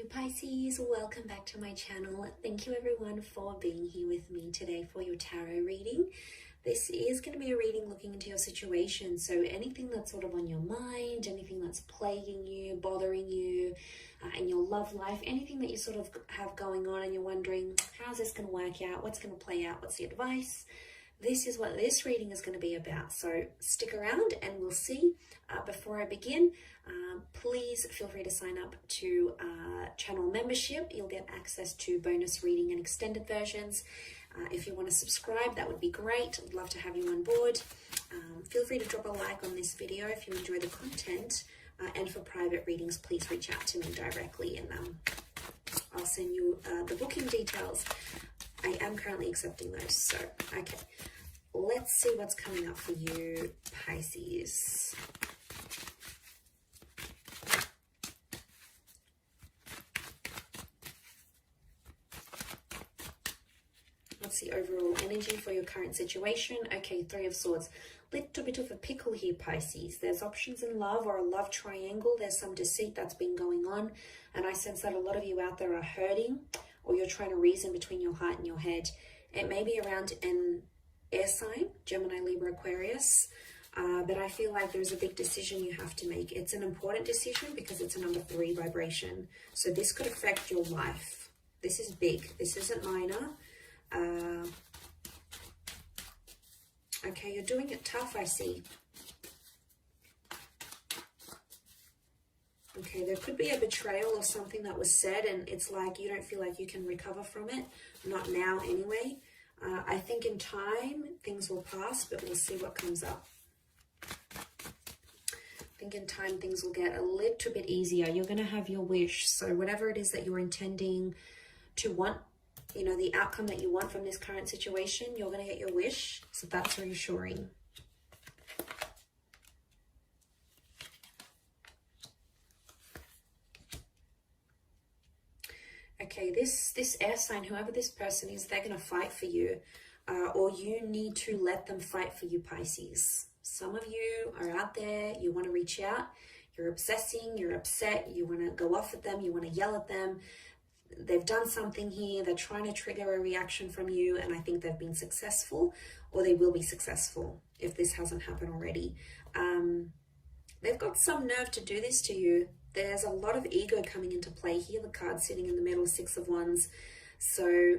Hello Pisces, welcome back to my channel. Thank you everyone for being here with me today for your tarot reading. This is going to be a reading looking into your situation, so anything that's sort of on your mind, anything that's plaguing you, bothering you in your love life, anything that you sort of have going on and you're wondering, how's this going to work out, what's going to play out, what's the advice? This is what this reading is going to be about, so stick around and we'll see. Before I begin, please feel free to sign up to channel membership. You'll get access to bonus reading and extended versions. If you want to subscribe, that would be great. I'd love to have you on board. Feel free to drop a like on this video if you enjoy the content. And for private readings, please reach out to me directly and I'll send you the booking details. I am currently accepting those. So, okay, let's see what's coming up for you, Pisces. What's the overall energy for your current situation? Okay, Three of Swords. Little bit of a pickle here, Pisces. There's options in love or a love triangle. There's some deceit that's been going on. And I sense that a lot of you out there are hurting, or you're trying to reason between your heart and your head. It may be around an air sign, Gemini, Libra, Aquarius. But I feel like there's a big decision you have to make. It's an important decision because it's a number 3 vibration. So this could affect your life. This is big. This isn't minor. Okay, you're doing it tough, I see. Okay, there could be a betrayal or something that was said and it's like you don't feel like you can recover from it. Not now anyway. I think in time things will pass, but we'll see what comes up. I think in time things will get a little bit easier. You're going to have your wish. So whatever it is that you're intending to want, you know, the outcome that you want from this current situation, you're going to get your wish. So that's reassuring. Okay, this air sign, whoever this person is, they're going to fight for you. Or you need to let them fight for you, Pisces. Some of you are out there, you want to reach out, you're obsessing, you're upset, you want to go off at them, you want to yell at them. They've done something here, they're trying to trigger a reaction from you, and I think they've been successful, or they will be successful if this hasn't happened already. They've got some nerve to do this to you. There's a lot of ego coming into play here. The card sitting in the middle, 6 of Wands. So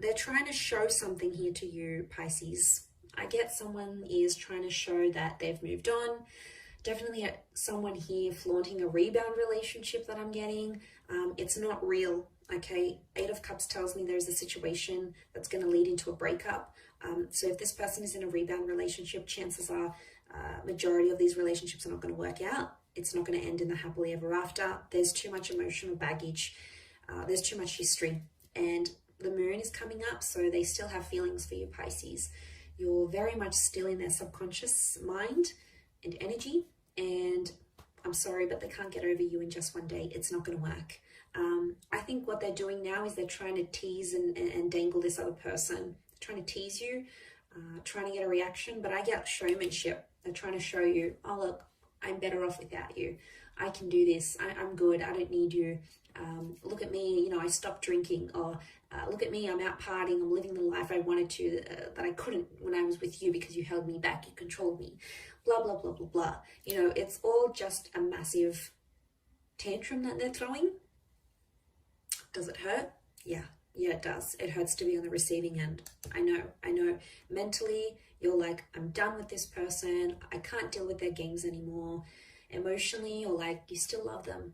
they're trying to show something here to you, Pisces. I get someone is trying to show that they've moved on. Definitely someone here flaunting a rebound relationship that I'm getting. It's not real, okay? 8 of Cups tells me there's a situation that's going to lead into a breakup. So if this person is in a rebound relationship, chances are majority of these relationships are not going to work out. It's not going to end in the happily ever after. There's too much emotional baggage. There's too much history. And the moon is coming up, so they still have feelings for you, Pisces. You're very much still in their subconscious mind and energy. And I'm sorry, but they can't get over you in just one day. It's not going to work. I think what they're doing now is they're trying to tease and dangle this other person. They're trying to tease you, trying to get a reaction. But I get showmanship. They're trying to show you, oh, look, I'm better off without you. I can do this. I'm good. I don't need you. Look at me. You know, I stopped drinking. Or look at me. I'm out partying. I'm living the life I wanted to, that I couldn't when I was with you because you held me back. You controlled me. Blah, blah, blah, blah, blah. You know, it's all just a massive tantrum that they're throwing. Does it hurt? Yeah. Yeah, it does. It hurts to be on the receiving end. I know. Mentally, you're like, I'm done with this person. I can't deal with their games anymore. Emotionally, you're like, you still love them.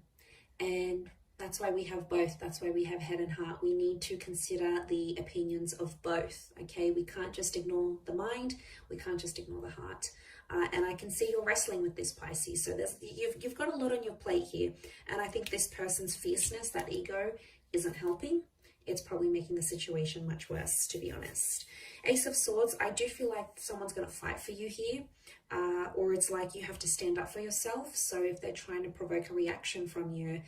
And that's why we have both. That's why we have head and heart. We need to consider the opinions of both, okay? We can't just ignore the mind. We can't just ignore the heart. And I can see you're wrestling with this, Pisces. So you've got a lot on your plate here. And I think this person's fierceness, that ego, isn't helping. It's probably making the situation much worse, to be honest. Ace of Swords, I do feel like someone's going to fight for you here. Or it's like you have to stand up for yourself. So if they're trying to provoke a reaction from you,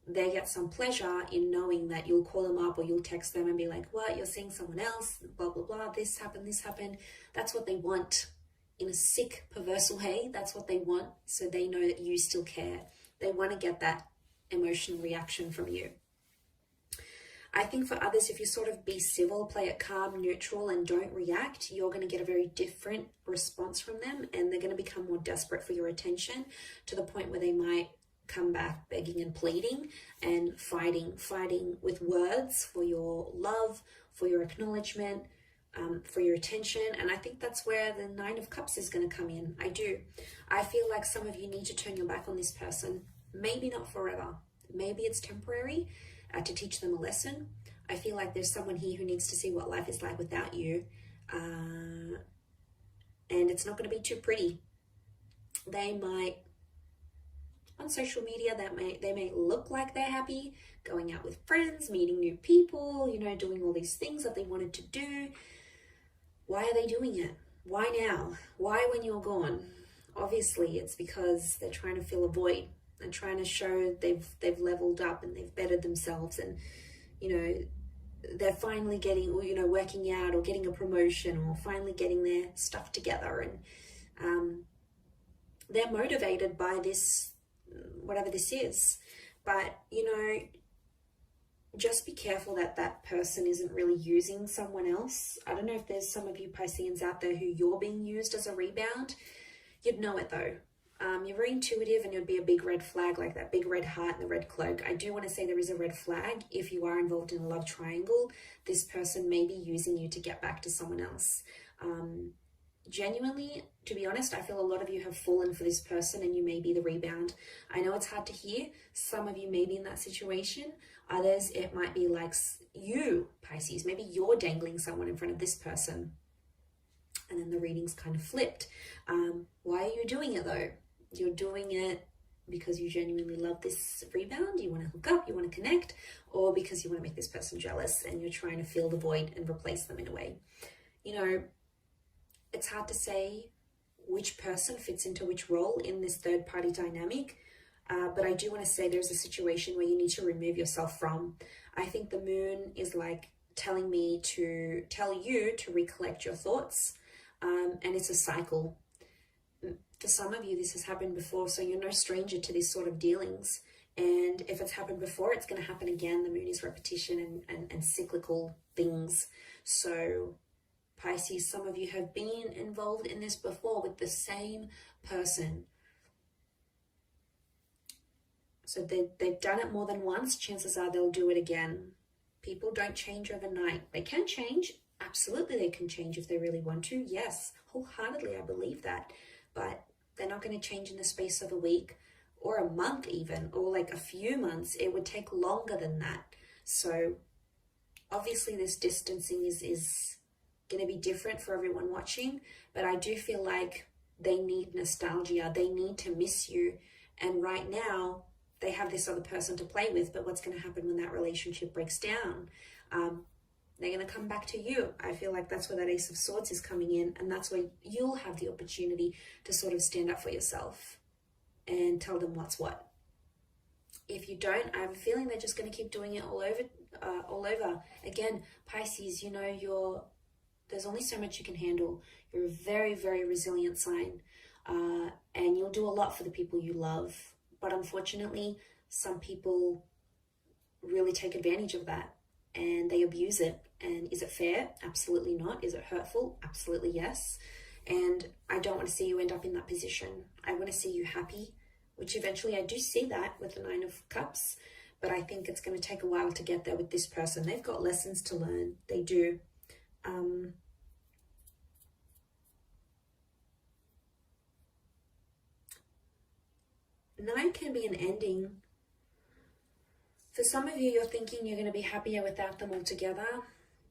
they get some pleasure in knowing that you'll call them up or you'll text them and be like, what, you're seeing someone else, blah, blah, blah, this happened. That's what they want. In a sick, perverse way, that's what they want. So they know that you still care. They want to get that emotional reaction from you. I think for others, if you sort of be civil, play it calm, neutral, and don't react, you're going to get a very different response from them, and they're going to become more desperate for your attention, to the point where they might come back begging and pleading and fighting with words for your love, for your acknowledgement, for your attention. And I think that's where the Nine of Cups is going to come in. I feel like some of you need to turn your back on this person. Maybe not forever. Maybe it's temporary, to teach them a lesson. I feel like there's someone here who needs to see what life is like without you. And it's not going to be too pretty. They might, on social media, they may look like they're happy, going out with friends, meeting new people, doing all these things that they wanted to do. Why are they doing it? Why now? Why when you're gone? Obviously, it's because they're trying to fill a void and trying to show they've leveled up and they've bettered themselves, and they're finally getting, working out or getting a promotion or finally getting their stuff together, and they're motivated by this, whatever this is. But just be careful that person isn't really using someone else. I don't know if there's some of you Pisceans out there who you're being used as a rebound. You'd know it though. You're very intuitive, and it would be a big red flag, like that big red heart and the red cloak. I do want to say there is a red flag. If you are involved in a love triangle, this person may be using you to get back to someone else. Genuinely, to be honest, I feel a lot of you have fallen for this person, and you may be the rebound. I know it's hard to hear. Some of you may be in that situation. Others, it might be like you, Pisces. Maybe you're dangling someone in front of this person, and then the reading's kind of flipped. Why are you doing it though? You're doing it because you genuinely love this rebound, you want to hook up, you want to connect, or because you want to make this person jealous and you're trying to fill the void and replace them in a way. It's hard to say which person fits into which role in this third party dynamic, but I do want to say there's a situation where you need to remove yourself from. I think the moon is like telling me to tell you to recollect your thoughts, and it's a cycle. For some of you, this has happened before, so you're no stranger to these sort of dealings. And if it's happened before, it's going to happen again. The moon is repetition and cyclical things. So Pisces, some of you have been involved in this before with the same person. So they've done it more than once. Chances are they'll do it again. People don't change overnight. They can change. Absolutely, they can change if they really want to. Yes, wholeheartedly, I believe that. But they're not going to change in the space of a week or a month even, or like a few months. It would take longer than that. So obviously this distancing is going to be different for everyone watching, but I do feel like they need nostalgia. They need to miss you. And right now they have this other person to play with, but what's going to happen when that relationship breaks down? They're going to come back to you. I feel like that's where that Ace of Swords is coming in, and that's where you'll have the opportunity to sort of stand up for yourself and tell them what's what. If you don't, I have a feeling they're just going to keep doing it all over. Again, Pisces, there's only so much you can handle. You're a very, very resilient sign, and you'll do a lot for the people you love. But unfortunately, some people really take advantage of that and they abuse it. And is it fair? Absolutely not. Is it hurtful? Absolutely yes. And I don't want to see you end up in that position. I want to see you happy, which eventually I do see that with the Nine of Cups, but I think it's going to take a while to get there with this person. They've got lessons to learn. They do. Nine can be an ending. For some of you, you're thinking you're going to be happier without them altogether,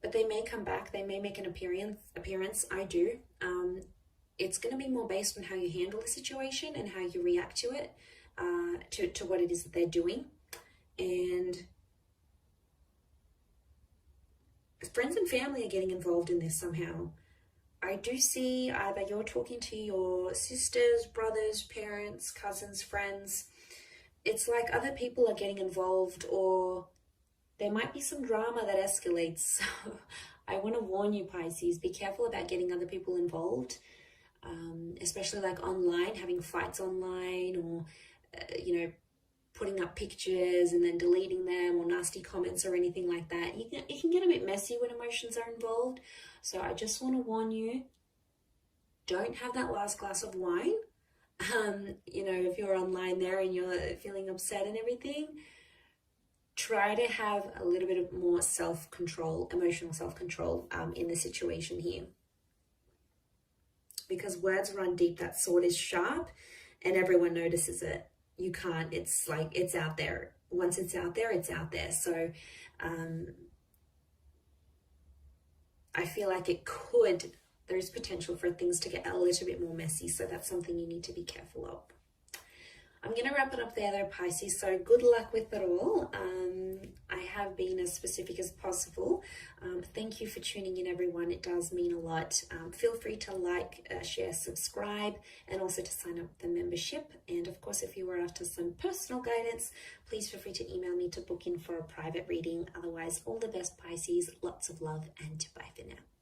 but they may come back. They may make an appearance. I do. It's going to be more based on how you handle the situation and how you react to it, to what it is that they're doing. And friends and family are getting involved in this somehow. I do see either you're talking to your sisters, brothers, parents, cousins, friends. It's like other people are getting involved, or there might be some drama that escalates. So I want to warn you, Pisces, be careful about getting other people involved, especially like online, having fights online, or, putting up pictures and then deleting them, or nasty comments or anything like that. It can get a bit messy when emotions are involved. So I just want to warn you, don't have that last glass of wine. You know, if you're online there and you're feeling upset and everything, try to have a little bit of more self-control, emotional self-control in the situation here. Because words run deep, that sword is sharp and everyone notices it. You can't, it's like, it's out there. Once it's out there, it's out there. So I feel like there's potential for things to get a little bit more messy. So that's something you need to be careful of. I'm going to wrap it up there though, Pisces. So good luck with it all. I have been as specific as possible. Thank you for tuning in, everyone. It does mean a lot. Feel free to like, share, subscribe, and also to sign up for the membership. And of course, if you are after some personal guidance, please feel free to email me to book in for a private reading. Otherwise, all the best, Pisces. Lots of love, and bye for now.